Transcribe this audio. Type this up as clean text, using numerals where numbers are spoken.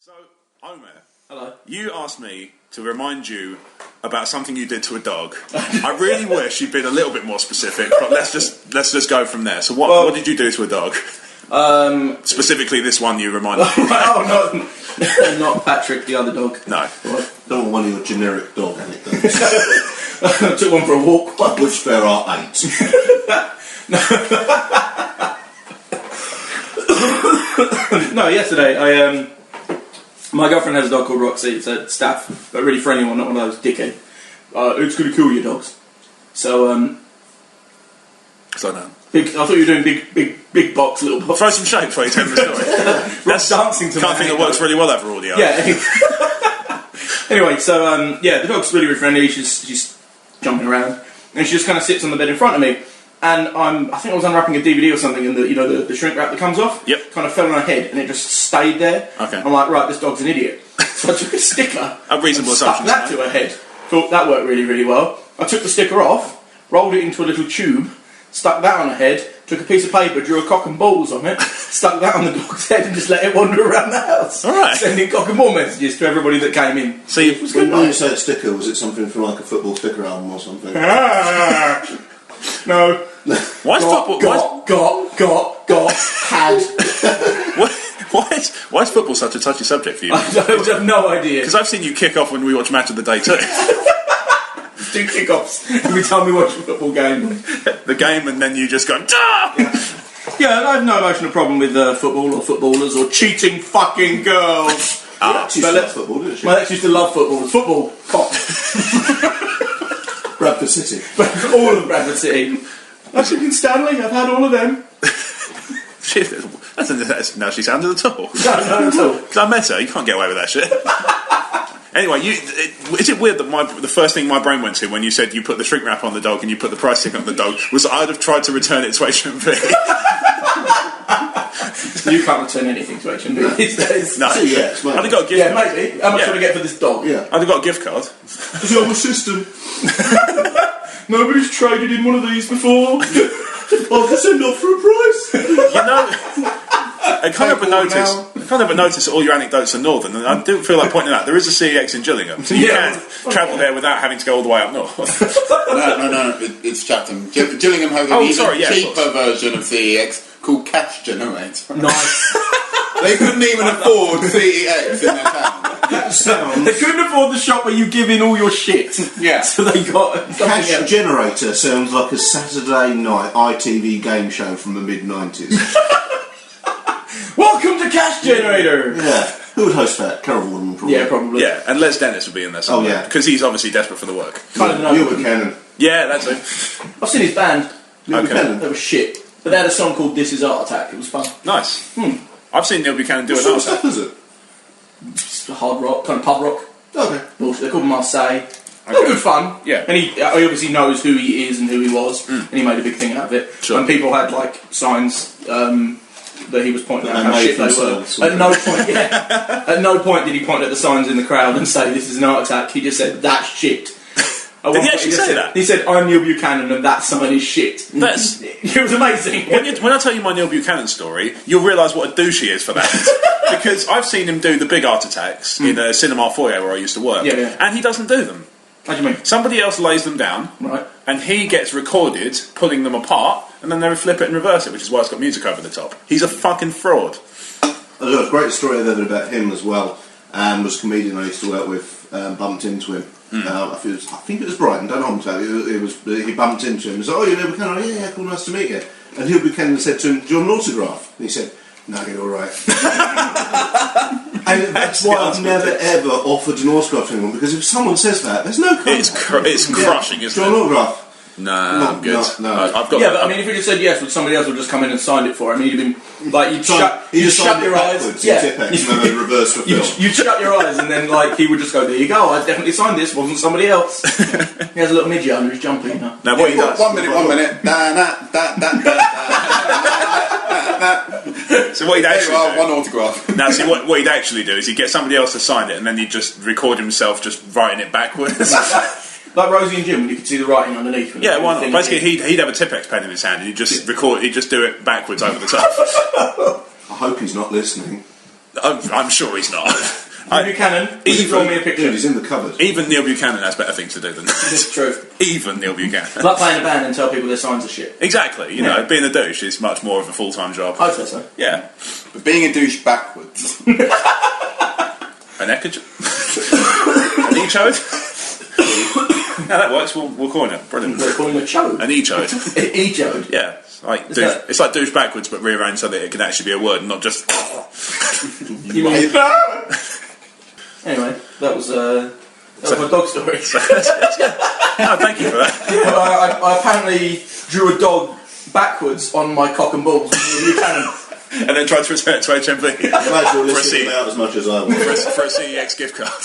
So, Omer. Hello. You asked me to remind you about something you did to a dog. I really wish you'd been a little bit more specific, but let's just go from there. So, what did you do to a dog? Specifically, this one you reminded me. Oh, not Patrick, the other dog. No. What? Don't want one of your generic dog anecdotes. I took one for a walk once. Which there are 8. No, yesterday my girlfriend has a dog called Roxy. It's a staff, but really friendly one, not one of those dickhead. It's going to kill your dogs. So, So no. I thought you were doing big box, little box. Throw some shapes while you tell the story. That's dancing to can't think it works really well over audio. Yeah. Anyway, so the dog's really friendly. She's jumping around, and she just kind of sits on the bed in front of me. And I think I was unwrapping a DVD or something, and the shrink wrap that comes off, kind of fell on her head, and it just stayed there. Okay. I'm like, right, this dog's an idiot. So I took a sticker, A reasonable assumption. stuck that to her head. Thought that worked really, really well. I took the sticker off, rolled it into a little tube, stuck that on her head, took a piece of paper, drew a cock and balls on it, stuck that on the dog's head, and just let it wander around the house. All right. Sending cock and ball messages to everybody that came in. So you, When you say a sticker, was it something from like a football sticker album or something? No. why is football? Why is football such a touchy subject for you? I have no idea. Because I've seen you kick off when we watch Match of the Day too. Do kick-offs every time we watch a football game. The game, and then you just go, Dah! Yeah, and I have no emotional problem with football or footballers or cheating fucking girls. She loved football, didn't she? My ex used to love football. Football, cock. Bradford City. All of Bradford City. Actually, in Stanley, I've had all of them. Now she's under the table. No, not at all. Because I met her, you can't get away with that shit. Anyway, is it weird that the first thing my brain went to when you said you put the shrink wrap on the dog and you put the price sticker on the dog was I'd have tried to return it to H&B. You can't return anything to H&B these days. No. Yeah, I'd have got a gift card. Yeah, maybe. How much would I get for this dog? Yeah. I'd have got a gift card. It's on the system. Nobody's traded in one of these before. I'll just send off for a price. You know, I can't help but notice that all your anecdotes are northern, and I do feel like pointing out there is a CEX in Gillingham, so you can travel there without having to go all the way up north. No, it's Chatham. Gillingham has an even cheaper version of CEX called Cash Generator. Nice. They couldn't even afford CEX in their town. They couldn't afford the shop where you give in all your shit. Yeah. So they got Cash Generator sounds like a Saturday night ITV game show from the mid-90s. Welcome to Cash Generator! Yeah. Who would host that? Carol Warden, probably. Yeah, probably. Yeah, and Les Dennis would be in there somewhere. Oh, yeah. Because he's obviously desperate for the work. Kind of know. Neil Buchanan. Yeah, that's it. I've seen his band. Neil Buchanan. That was shit. But they had a song called This Is Art Attack. It was fun. Nice. I've seen Neil Buchanan do What an sort of art stuff is it? It's hard rock, kind of pub rock. Okay. They're called Marseille. All good fun. Yeah. And he obviously knows who he is and who he was, and he made a big thing out of it. Sure. And people had like signs that he was pointing out That how they shit made they were. themselves, At no point, at no point did he point at the signs in the crowd and say, "This is an art attack." He just said, "That's shit." Did he actually say that? He said, "I'm Neil Buchanan and that sign is shit." It was amazing. When I tell you my Neil Buchanan story, you'll realise what a douche he is for that. Because I've seen him do the big art attacks in a cinema foyer where I used to work, and he doesn't do them. What do you mean? Somebody else lays them down, Right. and he gets recorded pulling them apart, and then they flip it and reverse it, which is why it's got music over the top. He's a fucking fraud. There's a great story there about him as well. Was a comedian I used to work with, bumped into him. I think it was Brighton, don't hold me to that. He bumped into him and said, "Oh, you're Neil Buchanan? Oh, yeah, cool, nice to meet you." And Neil Buchanan said to him, "Do you want an autograph?" And he said, "No, you're alright." And that's why I've never ever offered an autograph to anyone, because if someone says that, there's no contact. It's crushing, isn't Do you want an it? autograph? Nah, I'm good. No. I've got. Yeah, but I mean, if he just said yes, would somebody else would just come in and signed it for him? He'd have been like, you'd shut your eyes. Yeah, and then reverse the film. You'd shut your eyes, and then like he would just go, "There you go. I definitely signed this. Wasn't somebody else." He has a little midget under his jumper, you know. Now what he does? 1 minute. So what he'd actually do? One autograph. Now, see, what he'd actually do is he'd get somebody else to sign it, and then he'd just record himself just writing it backwards. Like Rosie and Jim, when you could see the writing underneath. Yeah, why not? Basically, he'd have a Tipex pen in his hand, and he'd just do it backwards over the top. I hope he's not listening. I'm sure he's not. Neil Buchanan, draw me a picture. He's in the cupboard. Even Neil Buchanan has better things to do than that. It's true. Even Neil Buchanan. It's like playing a band and tell people their signs are shit. Exactly. You know, being a douche is much more of a full-time job. I'd say so. Yeah. But being a douche backwards. An ecojode? An e-chode? No, that works. We'll coin it. Brilliant. We're calling it a chode. An e-chode. An e-chode. Yeah. It's like douche backwards, but rearranged so that it can actually be a word, and not just. You mean? Anyway, that was my dog story. Oh, thank you for that. I apparently drew a dog backwards on my cock and balls. And then tried to return it to HMV. I'm glad you're listening about as much as I was. For a CEX gift card.